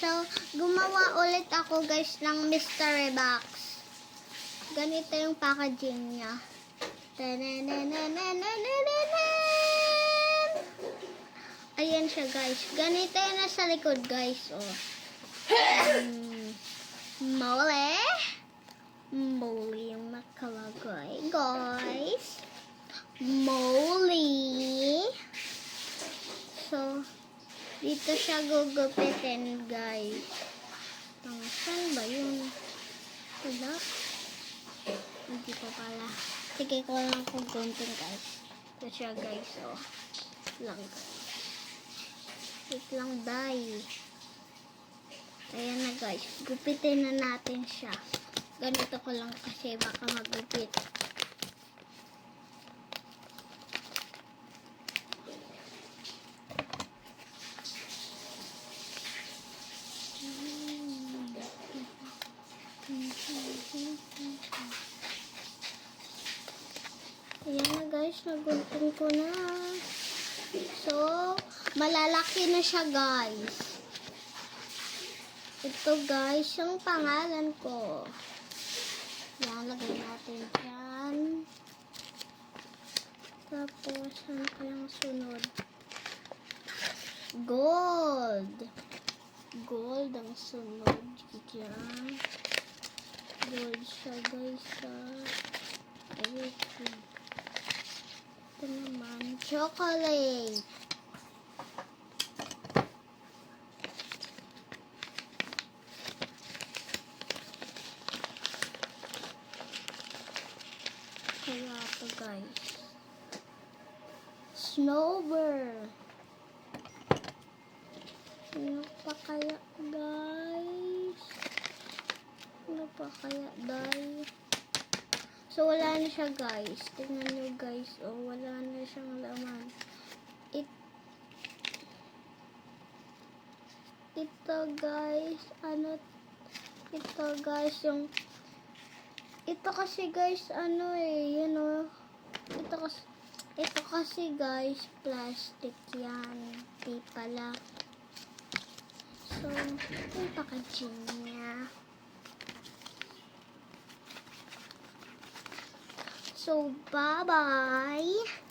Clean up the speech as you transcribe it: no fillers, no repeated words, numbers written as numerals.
So, gumawa ulit ako guys ng mystery box. Ganito yung packaging niya. Ayan siya guys. Ganito yung nasa likod guys. Oh. Mole. Mole yung nakalagay guys. Mole. So, dito siya gugupitin guys. Saan ba yun? Wala. Hindi ko pala. Sige ko lang kung gunting guys. Ito siya guys. Oh. Lang guys. Wait lang dahil. Ayan na guys. Gupitin na natin siya. Ganito ko lang kasi baka magupit. Ayan na guys, nagunting ko na. So, malalaki na siya guys. Ito guys, yung pangalan ko. Yan, lagay natin dyan. Tapos, ano kayang sunod? Gold. Gold ang sunod. Diyan. Gold siya guys. Ayun. Ito naman, chocolate. Kaya ito guys. Snowbird. Ano pa kaya guys? Ano pa kaya guys? So, wala na siya guys. Tingnan nyo guys. Oh, wala na siyang laman. Ito guys. Ano? Ito guys. Yung ito kasi guys. Ano yun oh. Ito kasi guys. Plastic yan. Di pala. So, yung packaging niya. So, bye-bye.